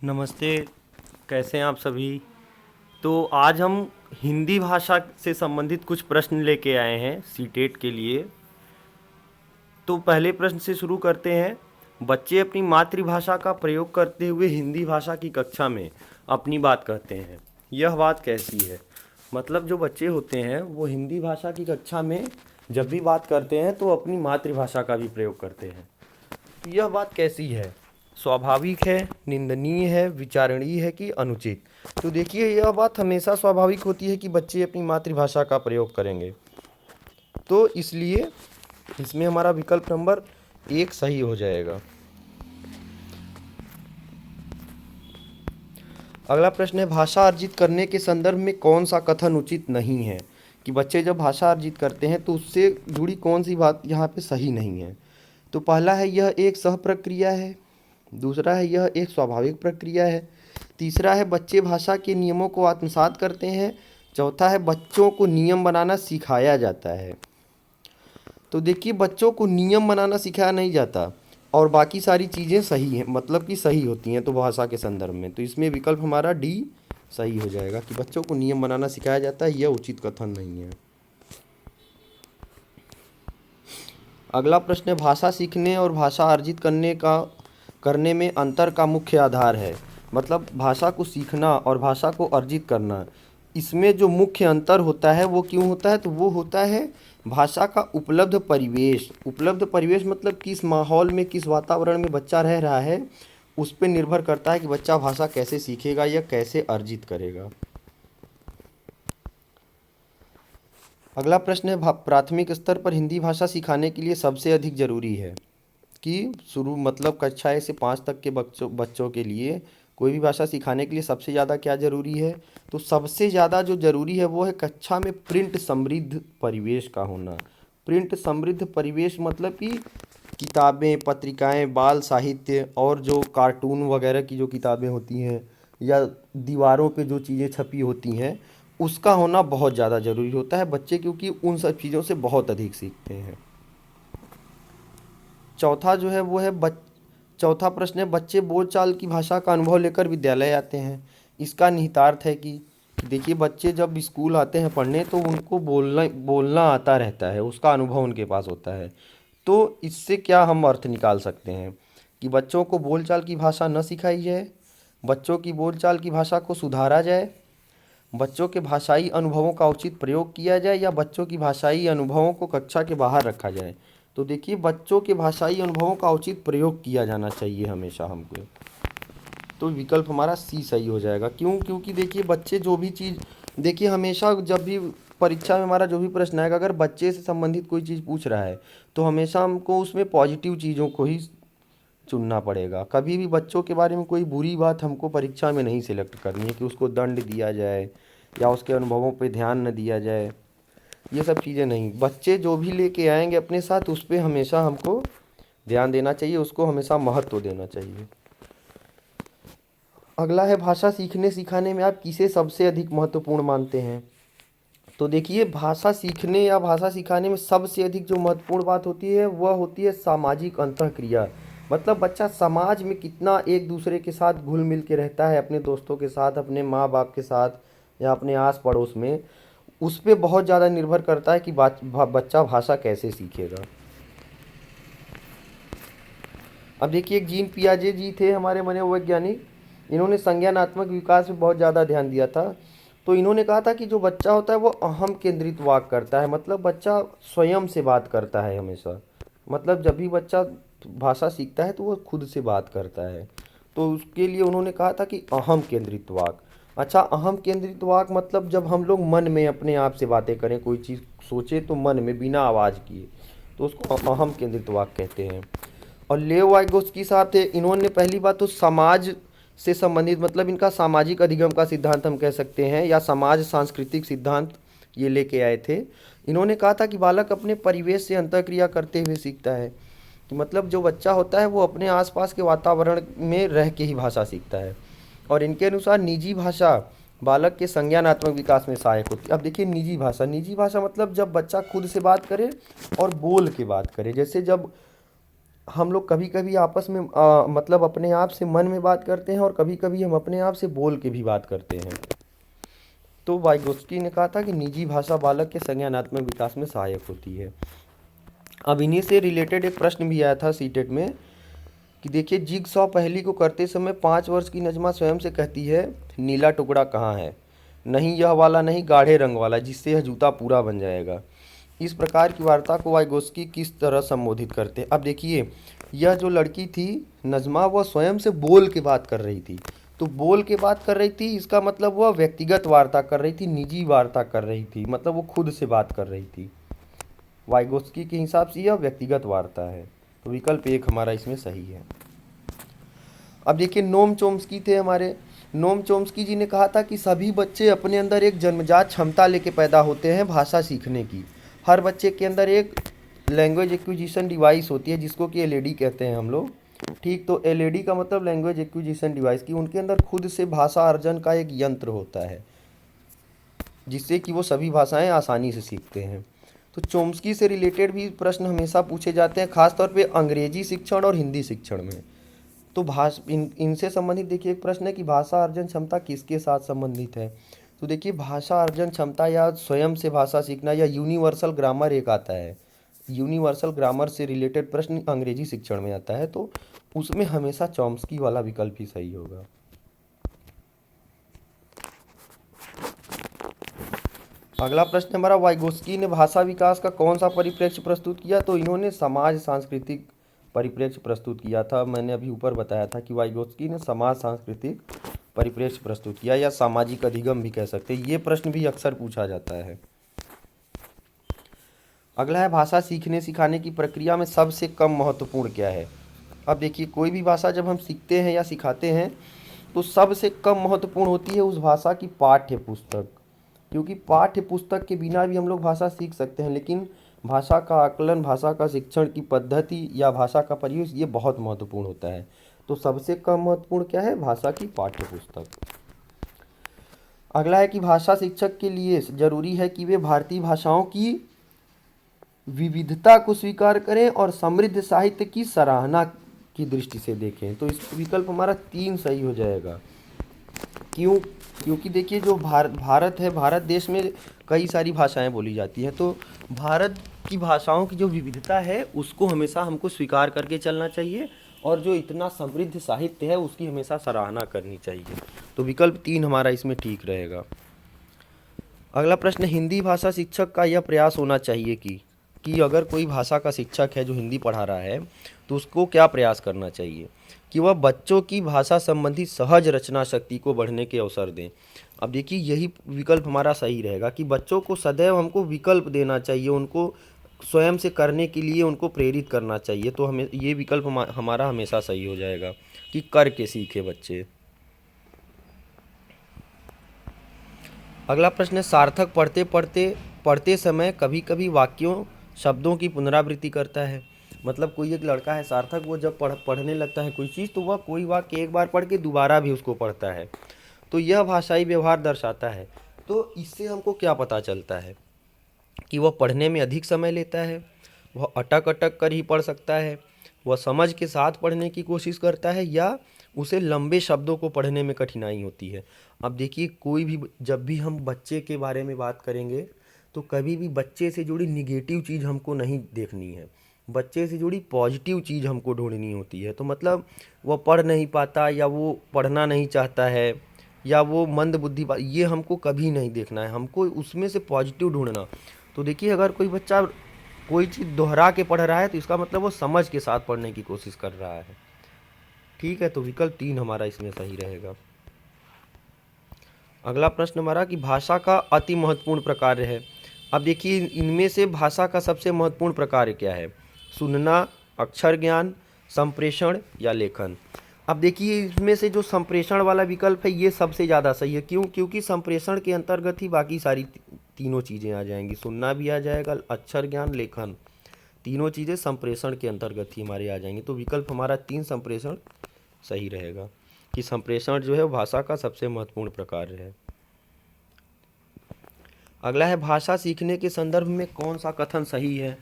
नमस्ते। कैसे हैं आप सभी। तो आज हम हिंदी भाषा से संबंधित कुछ प्रश्न लेके आए हैं सीटेट के लिए। तो पहले प्रश्न से शुरू करते हैं। बच्चे अपनी मातृभाषा का प्रयोग करते हुए हिंदी भाषा की कक्षा में अपनी बात कहते हैं, यह बात कैसी है। मतलब जो बच्चे होते हैं वो हिंदी भाषा की कक्षा में जब भी बात करते हैं तो अपनी मातृभाषा का भी प्रयोग करते हैं, तो यह बात कैसी है। स्वाभाविक है, निंदनीय है, विचारणीय है कि अनुचित। तो देखिए, यह बात हमेशा स्वाभाविक होती है कि बच्चे अपनी मातृभाषा का प्रयोग करेंगे, तो इसलिए इसमें हमारा विकल्प नंबर 1 सही हो जाएगा। अगला प्रश्न है, भाषा अर्जित करने के संदर्भ में कौन सा कथन उचित नहीं है। कि बच्चे जब भाषा अर्जित करते हैं तो उससे जुड़ी कौन सी बात यहाँ पे सही नहीं है। तो पहला है, यह एक सह प्रक्रिया है। दूसरा है, यह एक स्वाभाविक प्रक्रिया है। तीसरा है, बच्चे भाषा के नियमों को आत्मसात करते हैं। चौथा है, बच्चों को नियम बनाना सिखाया जाता है। तो देखिए, बच्चों को नियम बनाना सिखाया नहीं जाता और बाकी सारी चीज़ें सही हैं, मतलब कि सही होती हैं तो भाषा के संदर्भ में। तो इसमें विकल्प हमारा डी सही हो जाएगा कि बच्चों को नियम बनाना सिखाया जाता है, यह उचित कथन नहीं है। अगला प्रश्न है, भाषा सीखने और भाषा अर्जित करने में अंतर का मुख्य आधार है। मतलब भाषा को सीखना और भाषा को अर्जित करना, इसमें जो मुख्य अंतर होता है वो क्यों होता है, तो वो होता है भाषा का उपलब्ध परिवेश। उपलब्ध परिवेश मतलब किस माहौल में, किस वातावरण में बच्चा रह रहा है, उस पर निर्भर करता है कि बच्चा भाषा कैसे सीखेगा या कैसे अर्जित करेगा। अगला प्रश्न है, प्राथमिक स्तर पर हिंदी भाषा सिखाने के लिए सबसे अधिक ज़रूरी है। कि शुरू मतलब कक्षा 1 से 5 तक के बच्चों के लिए कोई भी भाषा सिखाने के लिए सबसे ज़्यादा क्या ज़रूरी है, तो सबसे ज़्यादा जो ज़रूरी है वो है कक्षा में प्रिंट समृद्ध परिवेश का होना। प्रिंट समृद्ध परिवेश मतलब कि किताबें, पत्रिकाएं, बाल साहित्य और जो कार्टून वगैरह की जो किताबें होती हैं या दीवारों पे जो चीज़ें छपी होती हैं, उसका होना बहुत ज़्यादा ज़रूरी होता है बच्चे, क्योंकि उन सब चीज़ों से बहुत अधिक सीखते हैं। चौथा जो है वो है चौथा प्रश्न है, बच्चे बोलचाल की भाषा का अनुभव लेकर विद्यालय आते हैं। इसका निहितार्थ है कि देखिए, बच्चे जब स्कूल आते हैं पढ़ने तो उनको बोलना बोलना आता रहता है, उसका अनुभव उनके पास होता है। तो इससे क्या हम अर्थ निकाल सकते हैं कि बच्चों को बोलचाल की भाषा न सिखाई जाए, बच्चों की बोलचाल की भाषा को सुधारा जाए, बच्चों के भाषाई अनुभवों का उचित प्रयोग किया जाए, या बच्चों की भाषाई अनुभवों को कक्षा के बाहर रखा जाए। तो देखिए, बच्चों के भाषाई अनुभवों का उचित प्रयोग किया जाना चाहिए हमेशा हमको। तो विकल्प हमारा सी सही हो जाएगा। क्यों? क्योंकि देखिए, बच्चे जो भी चीज़, देखिए हमेशा जब भी परीक्षा में हमारा जो भी प्रश्न आएगा, अगर बच्चे से संबंधित कोई चीज़ पूछ रहा है तो हमेशा हमको उसमें पॉजिटिव चीज़ों को ही चुनना पड़ेगा। कभी भी बच्चों के बारे में कोई बुरी बात हमको परीक्षा में नहीं सिलेक्ट करनी है कि उसको दंड दिया जाए या उसके अनुभवों पे ध्यान न दिया जाए, ये सब चीज़ें नहीं। बच्चे जो भी लेके आएंगे अपने साथ, उस पर हमेशा हमको ध्यान देना चाहिए, उसको हमेशा महत्व देना चाहिए। अगला है, भाषा सीखने सिखाने में आप किसे सबसे अधिक महत्वपूर्ण मानते हैं। तो देखिए, भाषा सीखने या भाषा सिखाने में सबसे अधिक जो महत्वपूर्ण बात होती है वह होती है सामाजिक अंतःक्रिया। मतलब बच्चा समाज में कितना एक दूसरे के साथ घुल मिल के रहता है, अपने दोस्तों के साथ, अपने माँ बाप के साथ या अपने आस पड़ोस में, उस पर बहुत ज़्यादा निर्भर करता है कि बच्चा भाषा कैसे सीखेगा। अब देखिए, एक जीन पियाजे जी थे हमारे मनोवैज्ञानिक, इन्होंने संज्ञानात्मक विकास पे बहुत ज़्यादा ध्यान दिया था। तो इन्होंने कहा था कि जो बच्चा होता है वो अहम केंद्रित वाक करता है, मतलब बच्चा स्वयं से बात करता है हमेशा। मतलब जब भी बच्चा भाषा सीखता है तो वो खुद से बात करता है। तो उसके लिए उन्होंने कहा था कि अहम केंद्रित वाक। अच्छा, अहम केंद्रित वाक मतलब जब हम लोग मन में अपने आप से बातें करें, कोई चीज़ सोचे तो मन में बिना आवाज़ किए, तो उसको अहम केंद्रित वाक कहते हैं। और लेव वाइगोस्की साहब थे, इन्होंने पहली बात तो समाज से संबंधित, मतलब इनका सामाजिक अधिगम का सिद्धांत हम कह सकते हैं, या समाज सांस्कृतिक सिद्धांत ये लेके आए थे। इन्होंने कहा था कि बालक अपने परिवेश से अंतःक्रिया करते हुए सीखता है। कि मतलब जो बच्चा होता है वो अपने आसपास के वातावरण में रह के ही भाषा सीखता है। और इनके अनुसार निजी भाषा बालक के संज्ञानात्मक विकास में सहायक होती है। अब देखिए, निजी भाषा मतलब जब बच्चा खुद से बात करे और बोल के बात करे। जैसे जब हम लोग कभी कभी आपस में मतलब अपने आप से मन में बात करते हैं और कभी कभी हम अपने आप से बोल के भी बात करते हैं। तो वाइगोत्स्की ने कहा था कि निजी भाषा बालक के संज्ञानात्मक विकास में सहायक होती है। अब इन्हीं से रिलेटेड एक प्रश्न भी आया था सीटेट में कि देखिए, जिगसॉ पहेली को करते समय 5 वर्ष की नजमा स्वयं से कहती है, नीला टुकड़ा कहाँ है, नहीं यह वाला नहीं, गाढ़े रंग वाला, जिससे यह जूता पूरा बन जाएगा। इस प्रकार की वार्ता को वाइगोस्की किस तरह संबोधित करते हैं? अब देखिए, यह जो लड़की थी नजमा, वह स्वयं से बोल के बात कर रही थी। तो बोल के बात कर रही थी, इसका मतलब वह व्यक्तिगत वार्ता कर रही थी, निजी वार्ता कर रही थी, मतलब वो खुद से बात कर रही थी। वाइगोस्की के हिसाब से यह व्यक्तिगत वार्ता है। तो विकल्प एक हमारा इसमें सही है। अब देखिए, नोम चोम्स्की थे हमारे। नोम चोम्स्की जी ने कहा था कि सभी बच्चे अपने अंदर एक जन्मजात क्षमता लेके पैदा होते हैं भाषा सीखने की। हर बच्चे के अंदर एक लैंग्वेज एक्विजिशन डिवाइस होती है, जिसको कि एलईडी कहते हैं हम लोग। ठीक, तो एलईडी का मतलब लैंग्वेज एक्विजिशन डिवाइस की उनके अंदर खुद से भाषा अर्जन का एक यंत्र होता है, जिससे कि वो सभी भाषाएं आसानी से सीखते हैं। तो चोम्स्की से रिलेटेड भी प्रश्न हमेशा पूछे जाते हैं, खासतौर पे अंग्रेजी शिक्षण और हिंदी शिक्षण में। तो इनसे संबंधित देखिए एक प्रश्न है कि भाषा अर्जन क्षमता किसके साथ संबंधित है? तो देखिए, भाषा अर्जन क्षमता या स्वयं से भाषा सीखना या यूनिवर्सल ग्रामर एक आता है। यूनिवर्सल ग्रामर से रिलेटेड प्रश्न अंग्रेजी शिक्षण में आता है, तो उसमें हमेशा चॉम्स्की वाला विकल्प ही सही होगा। अगला प्रश्न हमारा, वाइगोस्की ने भाषा विकास का कौन सा परिप्रेक्ष्य प्रस्तुत किया? तो इन्होंने समाज सांस्कृतिक परिप्रेक्ष्य प्रस्तुत किया था। मैंने अभी ऊपर बताया था कि वाइगोस्की ने समाज सांस्कृतिक परिप्रेक्ष्य प्रस्तुत किया, या सामाजिक अधिगम भी कह सकते हैं। ये प्रश्न भी अक्सर पूछा जाता है। अगला है, भाषा सीखने सिखाने की प्रक्रिया में सबसे कम महत्वपूर्ण क्या है? अब देखिए, कोई भी भाषा जब हम सीखते हैं या सिखाते हैं, तो सबसे कम महत्वपूर्ण होती है उस भाषा की पाठ्य पुस्तक। क्योंकि पाठ्य पुस्तक के बिना भी हम लोग भाषा सीख सकते हैं, लेकिन भाषा का आकलन, भाषा का शिक्षण की पद्धति या भाषा का प्रयोग, ये बहुत महत्वपूर्ण होता है। तो सबसे कम महत्वपूर्ण क्या है? भाषा की पाठ्य पुस्तक। अगला है कि भाषा शिक्षक के लिए जरूरी है कि वे भारतीय भाषाओं की विविधता को स्वीकार करें और समृद्ध साहित्य की सराहना की दृष्टि से देखें। तो इस विकल्प हमारा 3 सही हो जाएगा। क्यों? क्योंकि देखिए, जो भारत है, भारत देश में कई सारी भाषाएं बोली जाती हैं। तो भारत की भाषाओं की जो विविधता है, उसको हमेशा हमको स्वीकार करके चलना चाहिए, और जो इतना समृद्ध साहित्य है उसकी हमेशा सराहना करनी चाहिए। तो विकल्प 3 हमारा इसमें ठीक रहेगा। अगला प्रश्न, हिंदी भाषा शिक्षक का यह प्रयास होना चाहिए कि अगर कोई भाषा का शिक्षक है जो हिंदी पढ़ा रहा है, तो उसको क्या प्रयास करना चाहिए? कि वह बच्चों की भाषा संबंधी सहज रचना शक्ति को बढ़ने के अवसर दें। अब देखिए, यही विकल्प हमारा सही रहेगा कि बच्चों को सदैव हमको विकल्प देना चाहिए, उनको स्वयं से करने के लिए उनको प्रेरित करना चाहिए। तो हमें ये विकल्प हमारा हमेशा सही हो जाएगा कि करके सीखे बच्चे। अगला प्रश्न है, सार्थक पढ़ते समय कभी कभी वाक्यों शब्दों की पुनरावृत्ति करता है। मतलब कोई एक लड़का है सार्थक, वो जब पढ़ने लगता है कोई चीज़, तो वह कोई वाक्य एक बार पढ़ के दोबारा भी उसको पढ़ता है। तो यह भाषाई व्यवहार दर्शाता है। तो इससे हमको क्या पता चलता है? कि वह पढ़ने में अधिक समय लेता है, वह अटक अटक कर ही पढ़ सकता है, वह समझ के साथ पढ़ने की कोशिश करता है, या उसे लंबे शब्दों को पढ़ने में कठिनाई होती है। अब देखिए, कोई भी जब भी हम बच्चे के बारे में बात करेंगे, तो कभी भी बच्चे से जुड़ी निगेटिव चीज़ हमको नहीं देखनी है, बच्चे से जुड़ी पॉजिटिव चीज़ हमको ढूंढनी होती है। तो मतलब वह पढ़ नहीं पाता, या वो पढ़ना नहीं चाहता है, या वो मंद बुद्धि, ये हमको कभी नहीं देखना है, हमको उसमें से पॉजिटिव ढूंढना। तो देखिए, अगर कोई बच्चा कोई चीज़ दोहरा के पढ़ रहा है, तो इसका मतलब वो समझ के साथ पढ़ने की कोशिश कर रहा है। ठीक है, तो विकल्प 3 हमारा इसमें सही रहेगा। अगला प्रश्न हमारा कि भाषा का अति महत्वपूर्ण प्रकार है। अब देखिए, इनमें से भाषा का सबसे महत्वपूर्ण प्रकार क्या है? सुनना, अक्षर ज्ञान, संप्रेषण या लेखन? अब देखिए, इसमें से जो संप्रेषण वाला विकल्प है, ये सबसे ज़्यादा सही है। क्यों? क्योंकि संप्रेषण के अंतर्गत ही बाकी सारी तीनों चीज़ें आ जाएंगी। सुनना भी आ जाएगा, अक्षर ज्ञान, लेखन, तीनों चीज़ें संप्रेषण के अंतर्गत ही हमारे आ जाएंगी। तो विकल्प हमारा 3 संप्रेषण सही रहेगा, कि संप्रेषण जो है वो भाषा का सबसे महत्वपूर्ण प्रकार है। अगला है, भाषा सीखने के संदर्भ में कौन सा कथन सही है?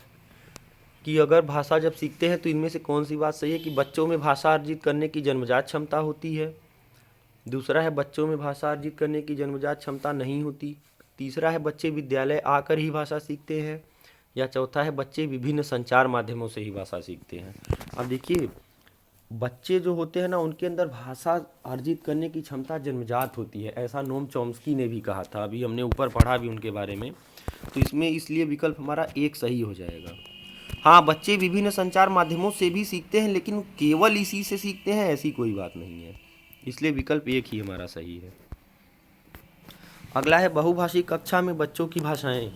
कि अगर भाषा जब सीखते हैं तो इनमें से कौन सी बात सही है कि बच्चों में भाषा अर्जित करने की जन्मजात क्षमता होती है। दूसरा है बच्चों में भाषा अर्जित करने की जन्मजात क्षमता नहीं होती। तीसरा है बच्चे विद्यालय आकर ही भाषा सीखते हैं। या चौथा है बच्चे विभिन्न संचार माध्यमों से ही भाषा सीखते हैं। अब देखिए, बच्चे जो होते हैं ना, उनके अंदर भाषा अर्जित करने की क्षमता जन्मजात होती है, ऐसा नोम चॉम्स्की ने भी कहा था। अभी हमने ऊपर पढ़ा भी उनके बारे में। तो इसमें इसलिए विकल्प हमारा एक सही हो जाएगा। हाँ, बच्चे विभिन्न संचार माध्यमों से भी सीखते हैं, लेकिन केवल इसी से सीखते हैं ऐसी कोई बात नहीं है, इसलिए विकल्प एक ही हमारा सही है। अगला है बहुभाषी कक्षा में बच्चों की भाषाएं।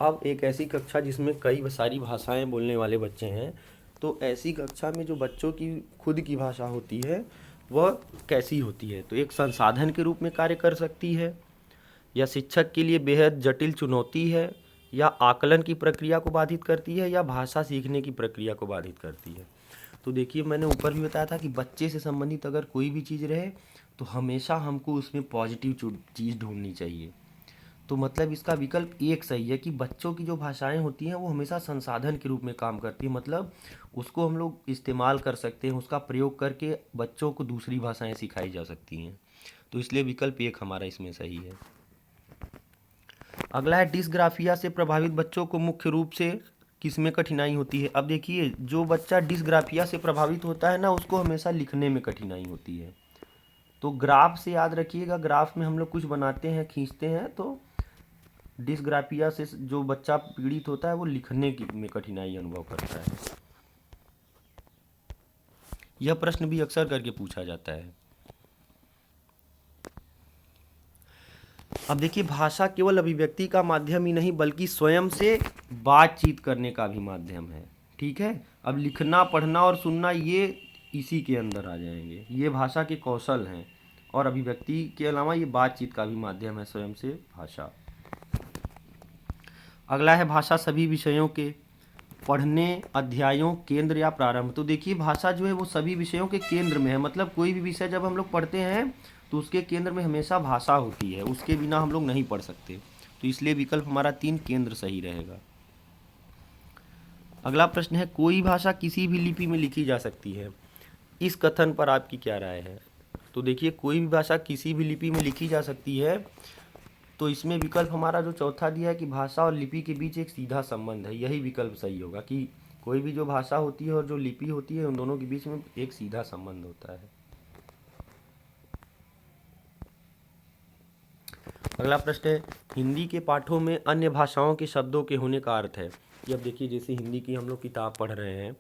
अब एक ऐसी कक्षा जिसमें कई सारी भाषाएं बोलने वाले बच्चे हैं, तो ऐसी कक्षा में जो बच्चों की खुद की भाषा होती है वह कैसी होती है? तो एक संसाधन के रूप में कार्य कर सकती है, या शिक्षक के लिए बेहद जटिल चुनौती है, या आकलन की प्रक्रिया को बाधित करती है, या भाषा सीखने की प्रक्रिया को बाधित करती है। तो देखिए, मैंने ऊपर भी बताया था कि बच्चे से संबंधित अगर कोई भी चीज़ रहे तो हमेशा हमको उसमें पॉजिटिव चीज़ ढूंढनी चाहिए। तो मतलब इसका विकल्प एक सही है कि बच्चों की जो भाषाएं होती हैं वो हमेशा संसाधन के रूप में काम करती है, मतलब उसको हम लोग इस्तेमाल कर सकते हैं, उसका प्रयोग करके बच्चों को दूसरी भाषाएं सिखाई जा सकती हैं। तो इसलिए विकल्प एक हमारा इसमें सही है। अगला है डिस्ग्राफिया से प्रभावित बच्चों को मुख्य रूप से किसमें कठिनाई होती है? अब देखिए, जो बच्चा डिस्ग्राफिया से प्रभावित होता है ना, उसको हमेशा लिखने में कठिनाई होती है। तो ग्राफ से याद रखिएगा, ग्राफ में हम लोग कुछ बनाते हैं, खींचते हैं, तो डिस्ग्राफिया से जो बच्चा पीड़ित होता है वो लिखने की में कठिनाई अनुभव करता है। यह प्रश्न भी अक्सर करके पूछा जाता है। अब देखिए, भाषा केवल अभिव्यक्ति का माध्यम ही नहीं बल्कि स्वयं से बातचीत करने का भी माध्यम है। ठीक है, अब लिखना, पढ़ना और सुनना ये इसी के अंदर आ जाएंगे, ये भाषा के कौशल हैं। और अभिव्यक्ति के अलावा ये बातचीत का भी माध्यम है, स्वयं से भाषा। अगला है भाषा सभी विषयों के पढ़ने अध्यायों केंद्र या प्रारंभ। तो देखिए, भाषा जो है वो सभी विषयों के केंद्र में है, मतलब कोई भी विषय जब हम लोग पढ़ते हैं तो उसके केंद्र में हमेशा भाषा होती है, उसके बिना हम लोग नहीं पढ़ सकते। तो इसलिए विकल्प हमारा 3 केंद्र सही रहेगा। अगला प्रश्न है कोई भाषा किसी भी लिपि में लिखी जा सकती है, इस कथन पर आपकी क्या राय है? तो देखिए, कोई भी भाषा किसी भी लिपि में लिखी जा सकती है, तो इसमें विकल्प हमारा जो चौथा दिया है कि भाषा और लिपि के बीच एक सीधा संबंध है, यही विकल्प सही होगा कि कोई भी जो भाषा होती है और जो लिपि होती है उन दोनों के बीच में एक सीधा संबंध होता है। अगला प्रश्न है हिंदी के पाठों में अन्य भाषाओं के शब्दों के होने का अर्थ है। कि अब देखिए, जैसे हिंदी की हम लोग किताब पढ़ रहे हैं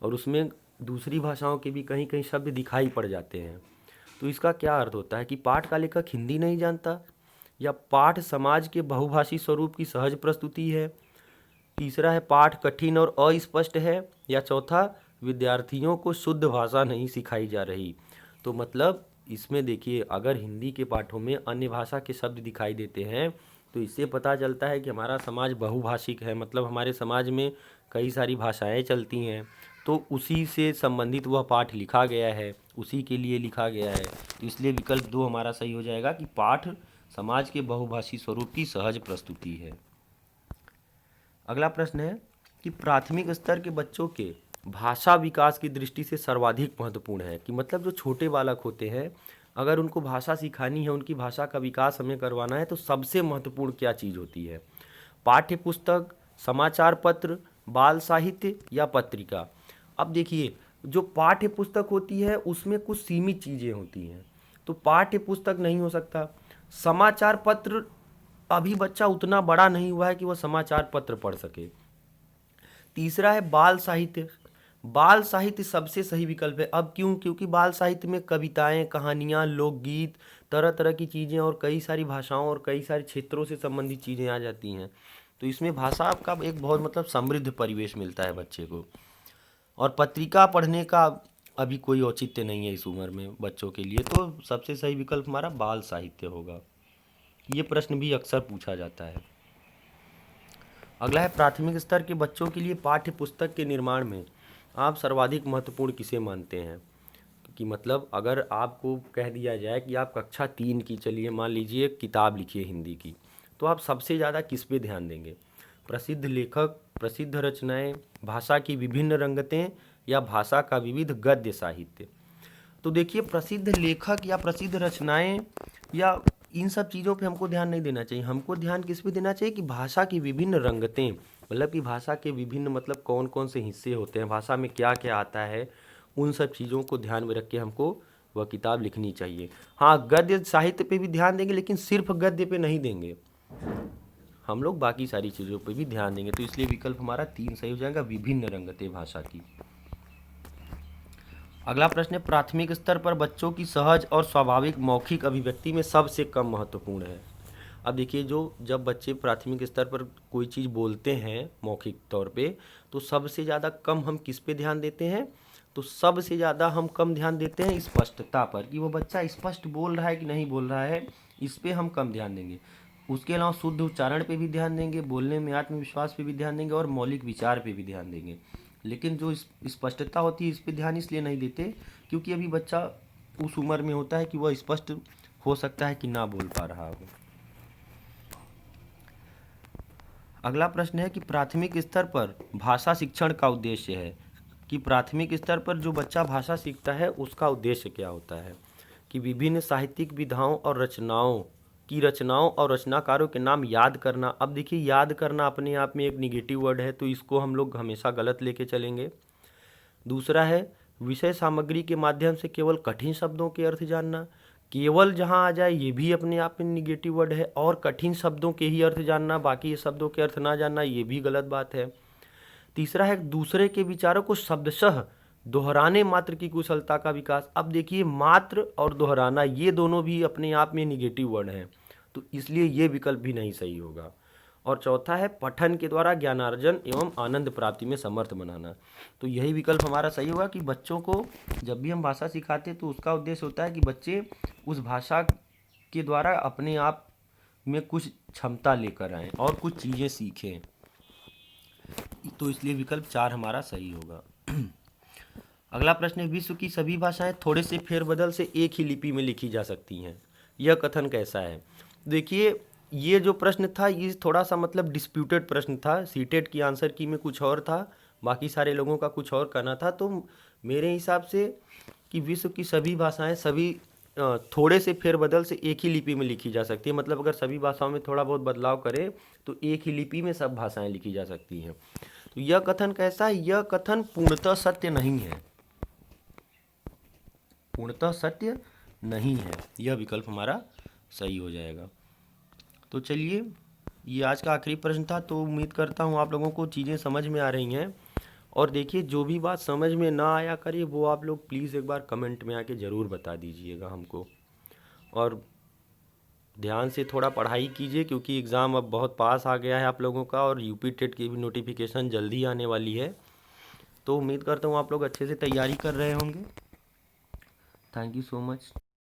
और उसमें दूसरी भाषाओं के भी कहीं कहीं शब्द दिखाई पड़ जाते हैं, तो इसका क्या अर्थ होता है? कि पाठ का लेखक हिंदी नहीं जानता, या पाठ समाज के बहुभाषी स्वरूप की सहज प्रस्तुति है, तीसरा है पाठ कठिन और अस्पष्ट है, या चौथा विद्यार्थियों को शुद्ध भाषा नहीं सिखाई जा रही। तो मतलब इसमें देखिए, अगर हिंदी के पाठों में अन्य भाषा के शब्द दिखाई देते हैं तो इससे पता चलता है कि हमारा समाज बहुभाषिक है, मतलब हमारे समाज में कई सारी भाषाएं चलती हैं, तो उसी से संबंधित वह पाठ लिखा गया है, उसी के लिए लिखा गया है। तो इसलिए विकल्प 2 हमारा सही हो जाएगा कि पाठ समाज के बहुभाषी स्वरूप की सहज प्रस्तुति है। अगला प्रश्न है कि प्राथमिक स्तर के बच्चों के भाषा विकास की दृष्टि से सर्वाधिक महत्वपूर्ण है, कि मतलब जो छोटे बालक होते हैं, अगर उनको भाषा सिखानी है, उनकी भाषा का विकास हमें करवाना है, तो सबसे महत्वपूर्ण क्या चीज़ होती है? पाठ्य पुस्तक, समाचार पत्र, बाल साहित्य या पत्रिका? अब देखिए, जो पाठ्य पुस्तक होती है उसमें कुछ सीमित चीज़ें होती हैं, तो पाठ्य पुस्तक नहीं हो सकता। समाचार पत्र, अभी बच्चा उतना बड़ा नहीं हुआ है कि वह समाचार पत्र पढ़ सके। तीसरा है बाल साहित्य, बाल साहित्य सबसे सही विकल्प है। अब क्यों? क्योंकि बाल साहित्य में कविताएं, कहानियाँ, लोकगीत, तरह तरह की चीज़ें और कई सारी भाषाओं और कई सारे क्षेत्रों से संबंधित चीज़ें आ जाती हैं, तो इसमें भाषा का एक बहुत मतलब समृद्ध परिवेश मिलता है बच्चे को। और पत्रिका पढ़ने का अभी कोई औचित्य नहीं है इस उम्र में बच्चों के लिए, तो सबसे सही विकल्प हमारा बाल साहित्य होगा। ये प्रश्न भी अक्सर पूछा जाता है। अगला है प्राथमिक स्तर के बच्चों के लिए पाठ्य पुस्तक के निर्माण में आप सर्वाधिक महत्वपूर्ण किसे मानते हैं? कि मतलब अगर आपको कह दिया जाए कि आप कक्षा 3 की, चलिए मान लीजिए, किताब लिखिए हिंदी की, तो आप सबसे ज़्यादा किस पे ध्यान देंगे? प्रसिद्ध लेखक, प्रसिद्ध रचनाएं, भाषा की विभिन्न रंगतें या भाषा का विविध गद्य साहित्य। तो देखिए प्रसिद्ध लेखक या प्रसिद्ध रचनाएं या इन सब चीज़ों पे हमको ध्यान नहीं देना चाहिए। हमको ध्यान किस पे देना चाहिए कि भाषा की विभिन्न रंगतें, मतलब कि भाषा के विभिन्न मतलब कौन कौन से हिस्से होते हैं, भाषा में क्या क्या आता है, उन सब चीज़ों को ध्यान में रख के हमको वह किताब लिखनी चाहिए। हाँ, गद्य साहित्य पे भी ध्यान देंगे, लेकिन सिर्फ गद्य पे नहीं देंगे, हम लोग बाकी सारी चीज़ों पे भी ध्यान देंगे। तो इसलिए विकल्प हमारा 3 सही हो जाएगा, विभिन्न रंगतें भाषा की। अगला प्रश्न है, प्राथमिक स्तर पर बच्चों की सहज और स्वाभाविक मौखिक अभिव्यक्ति में सबसे कम महत्वपूर्ण है। अब देखिए, जब बच्चे प्राथमिक स्तर पर कोई चीज़ बोलते हैं मौखिक तौर पे, तो सबसे ज़्यादा कम हम किस पे ध्यान देते हैं? तो सबसे ज़्यादा हम कम ध्यान देते हैं स्पष्टता पर, कि वो बच्चा स्पष्ट बोल रहा है कि नहीं बोल रहा है, इस पे हम कम ध्यान देंगे। उसके अलावा शुद्ध उच्चारण पे भी ध्यान देंगे, बोलने में आत्मविश्वास पे भी ध्यान देंगे और मौलिक विचार पे भी ध्यान देंगे। लेकिन जो स्पष्टता होती है, इस पे ध्यान इसलिए नहीं देते क्योंकि अभी बच्चा उस उम्र में होता है कि वह स्पष्ट हो सकता है कि ना बोल पा रहा हो। अगला प्रश्न है कि प्राथमिक स्तर पर भाषा शिक्षण का उद्देश्य है, कि प्राथमिक स्तर पर जो बच्चा भाषा सीखता है उसका उद्देश्य क्या होता है? कि विभिन्न साहित्यिक विधाओं और रचनाओं और रचनाकारों के नाम याद करना। अब देखिए, याद करना अपने आप में एक निगेटिव वर्ड है, तो इसको हम लोग हमेशा गलत लेके चलेंगे। दूसरा है, विषय सामग्री के माध्यम से केवल कठिन शब्दों के अर्थ जानना। केवल जहाँ आ जाए ये भी अपने आप में निगेटिव वर्ड है, और कठिन शब्दों के ही अर्थ जानना, बाकी ये शब्दों के अर्थ ना जानना, ये भी गलत बात है। तीसरा है, दूसरे के विचारों को शब्दशः दोहराने मात्र की कुशलता का विकास। अब देखिए, मात्र और दोहराना ये दोनों भी अपने आप में निगेटिव वर्ड हैं, तो इसलिए ये विकल्प भी नहीं सही होगा। और चौथा है, पठन के द्वारा ज्ञानार्जन एवं आनंद प्राप्ति में समर्थ बनाना। तो यही विकल्प हमारा सही होगा कि बच्चों को जब भी हम भाषा सिखाते हैं तो उसका उद्देश्य होता है कि बच्चे उस भाषा के द्वारा अपने आप में कुछ क्षमता लेकर आएँ और कुछ चीज़ें सीखें। तो इसलिए विकल्प 4 हमारा सही होगा। अगला प्रश्न है, विश्व की सभी भाषाएं थोड़े से फेरबदल से एक ही लिपि में लिखी जा सकती हैं, यह कथन कैसा है? देखिए, ये जो प्रश्न था ये थोड़ा सा मतलब डिस्प्यूटेड प्रश्न था। सीटेट की आंसर की में कुछ और था, बाकी सारे लोगों का कुछ और कहना था। तो मेरे हिसाब से कि विश्व की सभी भाषाएं थोड़े से फेरबदल से एक ही लिपि में लिखी जा सकती है, मतलब अगर सभी भाषाओं में थोड़ा बहुत बदलाव करें तो एक ही लिपि में सब भाषाएं लिखी जा सकती हैं। तो यह कथन कैसा है? यह कथन पूर्णतः सत्य नहीं है, पूर्णतः सत्य नहीं है। यह विकल्प हमारा सही हो जाएगा। तो चलिए, ये आज का आखिरी प्रश्न था। तो उम्मीद करता हूँ आप लोगों को चीज़ें समझ में आ रही हैं। और देखिए, जो भी बात समझ में ना आया करिए वो आप लोग प्लीज़ एक बार कमेंट में आके ज़रूर बता दीजिएगा हमको। और ध्यान से थोड़ा पढ़ाई कीजिए, क्योंकि एग्ज़ाम अब बहुत पास आ गया है आप लोगों का, और यूपी टेट की भी नोटिफिकेशन जल्दी आने वाली है। तो उम्मीद करता हूँ आप लोग अच्छे से तैयारी कर रहे होंगे। Thank you so much.